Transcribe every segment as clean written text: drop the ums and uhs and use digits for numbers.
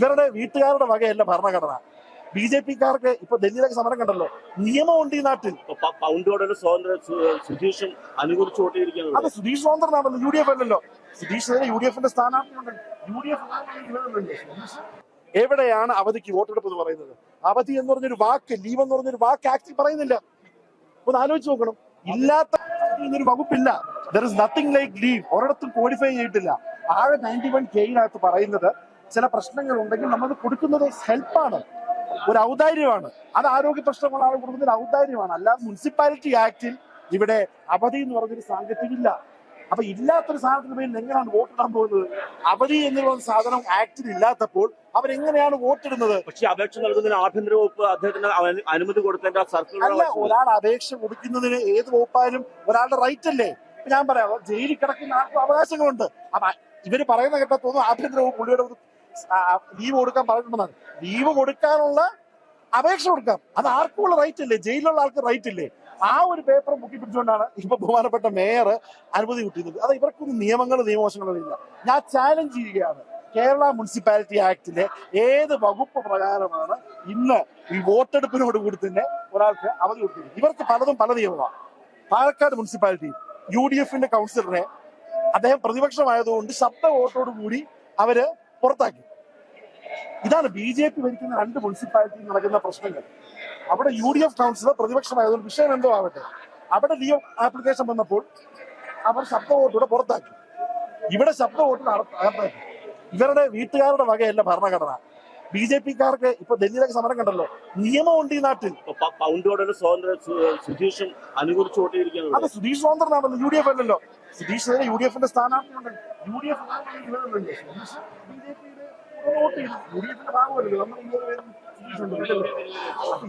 ഇവരുടെ വീട്ടുകാരുടെ വകയല്ല ഭരണഘടന. ബി ജെ പിക്കാർക്ക് ഇപ്പൊ ഡൽഹിയിലൊക്കെ സമരം കണ്ടല്ലോ, നിയമമുണ്ട് ഈ നാട്ടിൽ. സുധീഷും അനുകൂലിച്ച് വോട്ട് ചെയ്തിരിക്കുന്നത്. അത് സുധീഷ് സ്വതന്ത്രനാണല്ലോ, യു ഡി എഫ് അല്ലല്ലോ. സുധീഷ് യുഡിഎഫിന്റെ സ്ഥാനാർത്ഥിയുണ്ട്. എവിടെയാണ് അവധിക്ക് വോട്ടെടുപ്പ് എന്ന് പറയുന്നത്? അവധി എന്ന് പറഞ്ഞൊരു വാക്ക്, ലീവ് എന്ന് പറഞ്ഞൊരു വാക്ക് ആക്ടിൽ പറയുന്നില്ല. ഒന്ന് ആലോചിച്ച് നോക്കണം. ഇല്ലാത്ത ഒരു വകുപ്പില്ല. There is nothing like leave. ഒരിടത്തും ക്വാളിഫൈ ചെയ്തിട്ടില്ല. ആകെ 91K പറയുന്നത് ചില പ്രശ്നങ്ങൾ ഉണ്ടെങ്കിൽ നമ്മൾ കൊടുക്കുന്നത് ഹെൽപ്പാണ്, ഒരു ഔദാര്യമാണ്. അത് ആരോഗ്യ പ്രശ്നങ്ങളാണ് കൊടുക്കുന്നത്, ഔദാര്യമാണ്. അല്ലാതെ മുനിസിപ്പാലിറ്റി ആക്ടിൽ ഇവിടെ അവധി എന്ന് പറഞ്ഞൊരു സാങ്കത്യമില്ല. അപ്പൊ ഇല്ലാത്തൊരു സാധനത്തിന് പേരിൽ എങ്ങനെയാണ് വോട്ടിടാൻ പോകുന്നത്? അവധി എന്നുള്ള സാധനം ആക്ടിൽ ഇല്ലാത്തപ്പോൾ അവരെങ്ങനെയാണ് വോട്ടിടുന്നത്? പക്ഷേ അപേക്ഷ നൽകുന്നതിന് ആഭ്യന്തര വകുപ്പ് അദ്ദേഹത്തിന് അനുമതി കൊടുത്തതിന്റെ സർക്കിൾ അല്ല, ഒരാൾ അപേക്ഷ കൊടുക്കുന്നതിന് ഏത് വകുപ്പായാലും ഒരാളുടെ റൈറ്റ് അല്ലേ? ഞാൻ പറയാം, ജയിലിൽ കിടക്കുന്ന ആർക്കും അവകാശങ്ങളുണ്ട്. അപ്പൊ ഇവര് പറയുന്ന കേട്ടാ തോന്നുന്നു ആഭ്യന്തര വകുപ്പ് പുള്ളിയുടെ ലീവ് കൊടുക്കാൻ പറഞ്ഞിട്ടുണ്ടെന്നാണ്. ലീവ് കൊടുക്കാനുള്ള അപേക്ഷ കൊടുക്കാം, അത് ആർക്കുമുള്ള റൈറ്റ് അല്ലേ? ജയിലിലുള്ള ആൾക്ക് റൈറ്റ് ഇല്ലേ? ആ ഒരു പേപ്പർ മുക്കി പിടിച്ചുകൊണ്ടാണ് ഇപ്പൊ ബഹുമാനപ്പെട്ട മേയർ അനുമതി കിട്ടുന്നത്. അത് ഇവർക്കൊന്നും നിയമവശങ്ങളൊന്നും ഇല്ല. ഞാൻ ചാലഞ്ച് ചെയ്യുകയാണ്, കേരള മുനിസിപ്പാലിറ്റി ആക്ടിലെ ഏത് വകുപ്പ് പ്രകാരമാണ് ഇന്ന് ഈ വോട്ടെടുപ്പിനോട് കൂടി തന്നെ ഒരാൾക്ക് അവധി കൊടുത്തിരിക്കുന്നത്? ഇവർക്ക് പലതും പല നിയമമാണ്. പാലക്കാട് മുനിസിപ്പാലിറ്റി UDF കൗൺസിലറെ അദ്ദേഹം പ്രതിപക്ഷമായതുകൊണ്ട് ശബ്ദ വോട്ടോട് കൂടി അവര് പുറത്താക്കി. ഇതാണ് BJP ഭരിക്കുന്ന 2 മുനിസിപ്പാലിറ്റിയിൽ നടക്കുന്ന പ്രശ്നങ്ങൾ. അവിടെ UDF കൗൺസിലർ പ്രതിപക്ഷമായതുകൊണ്ട് വിഷയം എന്തോ ആവട്ടെ, അവിടെ ലീവ് ആപ്ലിക്കേഷൻ വന്നപ്പോൾ അവർ ശബ്ദ വോട്ടൂടെ പുറത്താക്കി. ഇവിടെ ശബ്ദ വോട്ടിൽ അകത്താക്കി. ഇവരുടെ വീട്ടുകാരുടെ വകയല്ല ഭരണഘടന. BJPക്കാർക്ക് ഇപ്പൊ ഡൽഹിയിലൊക്കെ സമരം കണ്ടല്ലോ, നിയമമുണ്ട് ഈ നാട്ടിൽ. സുധീഷും അനുകൂലിച്ച് വോട്ട് ചെയ്തിരിക്കുന്നത്. അത് സുധീഷ് സ്വതന്ത്രനാണല്ലോ, യു ഡി എഫ് അല്ലല്ലോ. സുധീഷ് യുഡിഎഫിന്റെ സ്ഥാനാർത്ഥിയുണ്ട്. UDF UDFിന്റെ ഭാഗമല്ലല്ലോ.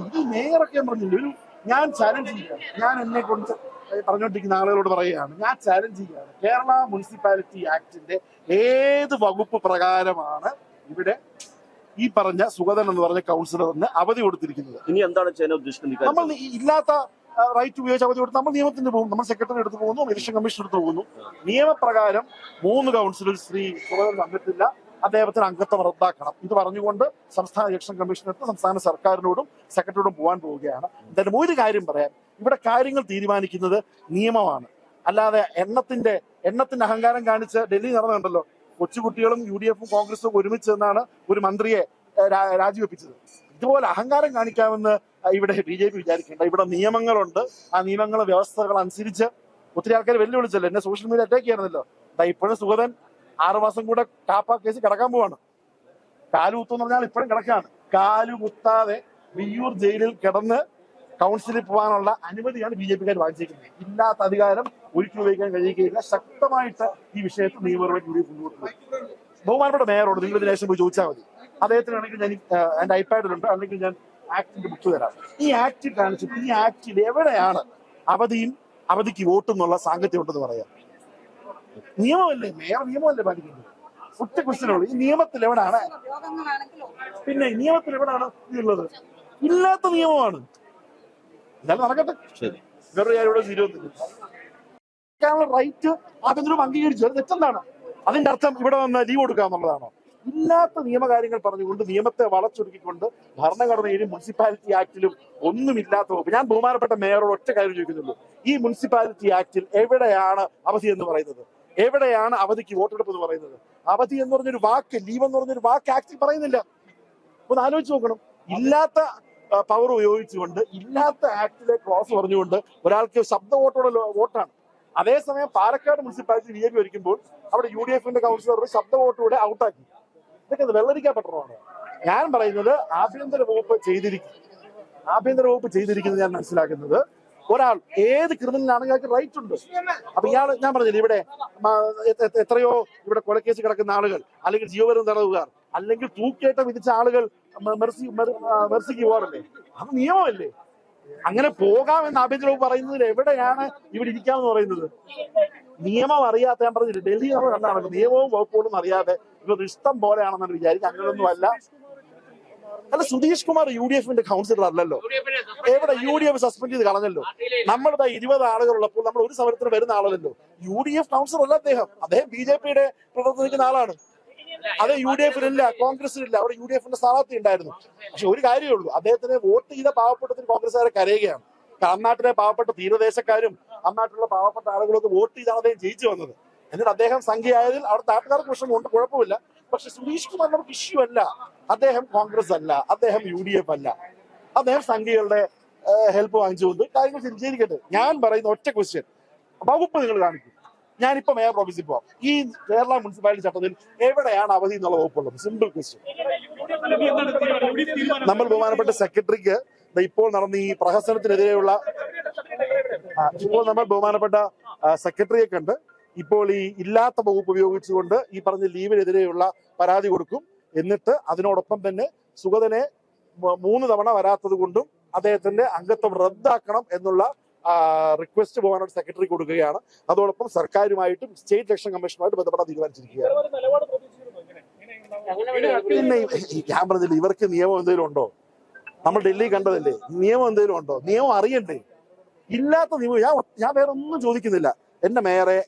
ഇത് മേയറൊക്കെ പറഞ്ഞില്ല. ഞാൻ ചാലഞ്ച് ചെയ്യുകയാണ്, ഞാൻ എന്നെ കൊണ്ട് പറഞ്ഞുകൊണ്ടിരിക്കുന്ന ആളുകളോട് പറയുകയാണ്, ഞാൻ ചാലഞ്ച് ചെയ്യുകയാണ്, കേരള മുനിസിപ്പാലിറ്റി ആക്ടിന്റെ ഏത് വകുപ്പ് പ്രകാരമാണ് ഇവിടെ ഈ പറഞ്ഞ സുഗതൻ എന്ന് പറഞ്ഞ കൗൺസിലറിന് അവധി കൊടുത്തിരിക്കുന്നത്? ഇനി എന്താണ് ചെയ്യാൻ ഉദ്ദേശിക്കുന്നത്? നമ്മൾ ഇല്ലാത്ത റൈറ്റ് ഉപയോഗിച്ച് അവധി കൊടുത്ത് നമ്മൾ നിയമത്തിന് പോകും. നമ്മൾ സെക്രട്ടറി എടുത്ത് പോകുന്നു, ഇലക്ഷൻ കമ്മീഷൻ എടുത്ത് പോകുന്നു. നിയമപ്രകാരം 3 കൗൺസിലർ ശ്രീ സുഗതൻ വന്നിട്ടില്ല, അദ്ദേഹത്തിന് അംഗത്വം റദ്ദാക്കണം. ഇത് പറഞ്ഞുകൊണ്ട് സംസ്ഥാന ഇലക്ഷൻ കമ്മീഷനെടുത്ത് സംസ്ഥാന സർക്കാരിനോടും സെക്രട്ടറിയോടും പോകാൻ പോവുകയാണ്. എന്തായാലും ഒരു കാര്യം പറയാം, ഇവിടെ കാര്യങ്ങൾ തീരുമാനിക്കുന്നത് നിയമമാണ്. അല്ലാതെ എണ്ണത്തിന്റെ അഹങ്കാരം കാണിച്ച് ഡൽഹി നടന്നുണ്ടല്ലോ, കൊച്ചുകുട്ടികളും UDFും കോൺഗ്രസും ഒരുമിച്ച് നിന്നാണ് ഒരു മന്ത്രിയെ രാജിവെപ്പിച്ചത്. ഇതുപോലെ അഹങ്കാരം കാണിക്കാമെന്ന് ഇവിടെ BJP വിചാരിക്കേണ്ട. ഇവിടെ നിയമങ്ങളുണ്ട്. ആ നിയമങ്ങളും വ്യവസ്ഥകൾ അനുസരിച്ച് ഒത്തിരി ആൾക്കാർ വെല്ലുവിളിച്ചല്ലോ, എന്നെ സോഷ്യൽ മീഡിയ അറ്റാക്ക് ചെയ്യായിരുന്നല്ലോ. ഇപ്പോഴും സുഗതൻ 6 മാസം കൂടെ കാപ്പ കേസ് കിടക്കാൻ പോവാണ്. കാലുകുത്തെന്ന് പറഞ്ഞാൽ ഇപ്പോഴും കിടക്കാണ്. കാലുകുത്താതെ വിയ്യൂർ ജയിലിൽ കിടന്ന് കൗൺസിലിൽ പോകാനുള്ള അനുമതിയാണ് BJPക്കാർ വാങ്ങിച്ചിരിക്കുന്നത്. ഇല്ലാത്ത അധികാരം ഒരിക്കലും ഉപയോഗിക്കാൻ കഴിയുകയില്ല. ശക്തമായിട്ട് ഈ വിഷയത്തിൽ നിയമപരമായി മുന്നോട്ട് പോകും. ബഹുമാനപ്പെട്ട മേയറോട് നിങ്ങൾ ഇതിനേശം പോയി ചോദിച്ചാൽ മതി. അദ്ദേഹത്തിനാണെങ്കിൽ ഞാൻ എന്റെ ഐപാഡിലുണ്ട്, അല്ലെങ്കിൽ ഞാൻ ആക്ടിന്റെ ബുക്ക് തരാം. ഈ ആക്ട് കാണിച്ചിട്ട് ഈ ആക്ടിൽ എവിടെയാണ് അവധിക്ക് വോട്ടും എന്നുള്ള സാങ്കത്യം ഉണ്ടെന്ന് പറയാം? നിയമമല്ലേ, മേയർ നിയമമല്ലേ പാലിക്കുന്നത്? ഒറ്റ ക്വസ്റ്റ്യനുള്ളൂ, ഈ നിയമത്തിൽ എവിടാണ്? പിന്നെ നിയമത്തിൽ എവിടാണ് ഇതുള്ളത്? ഇല്ലാത്ത നിയമമാണ്. എന്നാലും നടക്കട്ടെ, വേറൊരു കാര്യം ഇവിടെ തീരുവന്നില്ല. റൈറ്റ് ആഭ്യന്തരം അംഗീകരിച്ചു, അത് തെറ്റെന്താണ്? അതിന്റെ അർത്ഥം ഇവിടെ വന്ന് ലീവ് കൊടുക്കുക എന്നുള്ളതാണോ? ഇല്ലാത്ത നിയമകാര്യങ്ങൾ പറഞ്ഞുകൊണ്ട് നിയമത്തെ വളച്ചൊടുക്കിക്കൊണ്ട് ഭരണഘടനയിലും മുനിസിപ്പാലിറ്റി ആക്ടിലും ഒന്നുമില്ലാത്ത വകുപ്പ്. ഞാൻ ബഹുമാനപ്പെട്ട മേയറോട് ഒറ്റ കാര്യം ചോദിക്കുന്നുള്ളൂ, ഈ മുനിസിപ്പാലിറ്റി ആക്ടിൽ എവിടെയാണ് അവധി എന്ന് പറയുന്നത്? എവിടെയാണ് അവധിക്ക് വോട്ടെടുപ്പ് എന്ന് പറയുന്നത്? അവധി എന്ന് പറഞ്ഞൊരു വാക്ക്, ലീവ് എന്ന് പറഞ്ഞൊരു വാക്ക് ആക്ടിൽ പറയുന്നില്ല. ഒന്ന് ആലോചിച്ച് നോക്കണം. ഇല്ലാത്ത പവർ ഉപയോഗിച്ചുകൊണ്ട്, ഇല്ലാത്ത ആക്ടിലെ ക്ലോസ് പറഞ്ഞുകൊണ്ട് ഒരാൾക്ക് ശബ്ദ വോട്ടാണ്. അതേസമയം പാലക്കാട് മുനിസിപ്പാലിറ്റി BJP ഭരിക്കുമ്പോൾ അവിടെ UDFിന്റെ കൗൺസിലർ ശബ്ദ വോട്ടോടെ ഔട്ടാക്കി. ഇതൊക്കെ അത് വെള്ളരിക്കാൻ പറ്റണമാണ്. ഞാൻ പറയുന്നത് ആഭ്യന്തര വകുപ്പ് ചെയ്തിരിക്കുന്നത് ഞാൻ മനസ്സിലാക്കുന്നത്, ഒരാൾ ഏത് ക്രിമിനലാണെങ്കിൽ അയാൾക്ക് റൈറ്റ് ഉണ്ട്. അപ്പൊ ഞാൻ പറഞ്ഞില്ല, ഇവിടെ എത്രയോ ഇവിടെ കൊലക്കേസ് കിടക്കുന്ന ആളുകൾ, അല്ലെങ്കിൽ ജീവപര്യന്തം തടവുകാർ, അല്ലെങ്കിൽ തൂക്കേറ്റം വിധിച്ച ആളുകൾ മെർസിക്ക് പോകാറില്ലേ? അത് നിയമമല്ലേ? അങ്ങനെ പോകാമെന്ന് ആഭ്യന്തര വകുപ്പ് പറയുന്നതിൽ എവിടെയാണ് ഇവിടെ ഇരിക്കാമെന്ന് പറയുന്നത്? നിയമം അറിയാത്ത, ഞാൻ പറഞ്ഞില്ല, ഡൽഹി നമ്മൾ കണ്ടാണ് നിയമവും വകുപ്പുകളും അറിയാതെ ഇവർ ഇഷ്ടം പോലെയാണെന്നാണ് വിചാരിക്കുക. അങ്ങനെയൊന്നും അല്ല. സുധീഷ് കുമാർ UDFിന്റെ കൗൺസിലർ അല്ലല്ലോ. എവിടെ UDF സസ്പെൻഡ് ചെയ്ത് കളഞ്ഞല്ലോ. നമ്മളിതാ 20 ആളുകളുള്ളപ്പോൾ നമ്മൾ ഒരു സമരത്തിന് വരുന്ന ആളല്ലല്ലോ. UDF കൗൺസിലർ അല്ല അദ്ദേഹം BJPയുടെ പ്രവർത്തിക്കുന്ന ആളാണ്. അത് UDF ഇല്ല, കോൺഗ്രസിനില്ല. അവിടെ UDF സ്ഥാനാർത്ഥി ഉണ്ടായിരുന്നു. പക്ഷെ ഒരു കാര്യമേ ഉള്ളൂ, അദ്ദേഹത്തിന് വോട്ട് ചെയ്ത പാവപ്പെട്ടത്തിന് കോൺഗ്രസ്സുകാരെ കരയുകയാണ്. അന്നാട്ടിലെ പാവപ്പെട്ട തീരദേശക്കാരും അന്നാട്ടിലുള്ള പാവപ്പെട്ട ആളുകളൊക്കെ വോട്ട് ചെയ്താണ് അദ്ദേഹം ജയിച്ചു വന്നത്. എന്നിട്ട് അദ്ദേഹം സംഖ്യയായതിൽ അവിടെ നാട്ടുകാർക്ക് പ്രശ്നമുണ്ട്, കുഴപ്പമില്ല. പക്ഷെ സുധീഷ് കുമാർ നമുക്ക് ഇഷ്യൂ അല്ല. അദ്ദേഹം കോൺഗ്രസ് അല്ല, അദ്ദേഹം UDF അല്ല. അദ്ദേഹം സംഖ്യകളുടെ ഹെൽപ്പ് വാങ്ങിച്ചുകൊണ്ട് കാര്യങ്ങൾ ശരിയിരിക്കട്ടെ. ഞാൻ പറയുന്ന ഒറ്റ ക്വസ്റ്റ്യൻ, വകുപ്പ് നിങ്ങൾ കാണിക്കും. ഞാനിപ്പോ മേയർ ഓഫീസിൽ പോവാം. ഈ കേരള മുനിസിപ്പാലിറ്റി ചട്ടത്തിൽ എവിടെയാണ് അവധി എന്നുള്ള വകുപ്പുള്ളത്? Simple question. നമ്മൾ ബഹുമാനപ്പെട്ട സെക്രട്ടറിക്ക് ഇപ്പോൾ നടന്ന ഈ പ്രഹസനത്തിനെതിരെയുള്ള ഇപ്പോൾ നമ്മൾ ബഹുമാനപ്പെട്ട സെക്രട്ടറിയെ കണ്ട് ഇപ്പോൾ ഈ ഇല്ലാത്ത വകുപ്പ് ഉപയോഗിച്ചുകൊണ്ട് ഈ പറഞ്ഞ ലീവിനെതിരെയുള്ള പരാതി കൊടുക്കും. എന്നിട്ട് അതിനോടൊപ്പം തന്നെ സുഗതനെ 3 തവണ വരാത്തത് കൊണ്ടും അദ്ദേഹത്തിന്റെ അംഗത്വം റദ്ദാക്കണം എന്നുള്ള റിക്വസ്റ്റ് ബഹുമാനപ്പെട്ട സെക്രട്ടറി കൊടുക്കുകയാണ്. അതോടൊപ്പം സർക്കാരുമായിട്ടും സ്റ്റേറ്റ് ഇലക്ഷൻ കമ്മീഷനുമായിട്ട് ബന്ധപ്പെടാൻ തീരുമാനിച്ചിരിക്കുകയാണ്. പിന്നെ ഞാൻ പറഞ്ഞില്ല, ഇവർക്ക് നിയമം എന്തെങ്കിലും ഉണ്ടോ? നമ്മൾ ഡൽഹി കണ്ടതല്ലേ, നിയമം എന്തെങ്കിലും ഉണ്ടോ? നിയമം അറിയണ്ടേ? ഇല്ലാത്ത നിയമം ഞാൻ വേറെ ഒന്നും ചോദിക്കുന്നില്ല. എന്റെ മേയറെ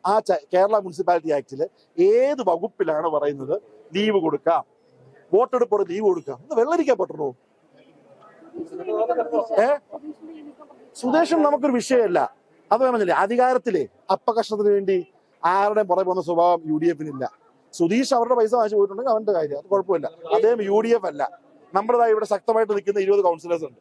ആ കേരള മുനിസിപ്പാലിറ്റി ആക്ടില് ഏത് വകുപ്പിലാണ് പറയുന്നത് ലീവ് കൊടുക്കാം, വോട്ടെടുപ്പോടെ ലീവ് കൊടുക്കാം? ഇത് വെള്ളരിക്കാൻ പറ്റുള്ളൂ. സുദേശം നമുക്കൊരു വിഷയമല്ല. അത് പറഞ്ഞില്ലേ, അധികാരത്തിലെ അപ്പകഷ്ണത്തിന് വേണ്ടി ആരുടെ പുറകെ പോകുന്ന സ്വഭാവം UDF-നില്ല. സുധീഷ് അവരുടെ പൈസ വാങ്ങിച്ചു പോയിട്ടുണ്ടെങ്കിൽ അവന്റെ കാര്യം, അത് കുഴപ്പമില്ല. അദ്ദേഹം UDF അല്ല. നമ്മുടെ ഇവിടെ ശക്തമായിട്ട് നിൽക്കുന്ന 20 കൗൺസിലേഴ്സ് ഉണ്ട്.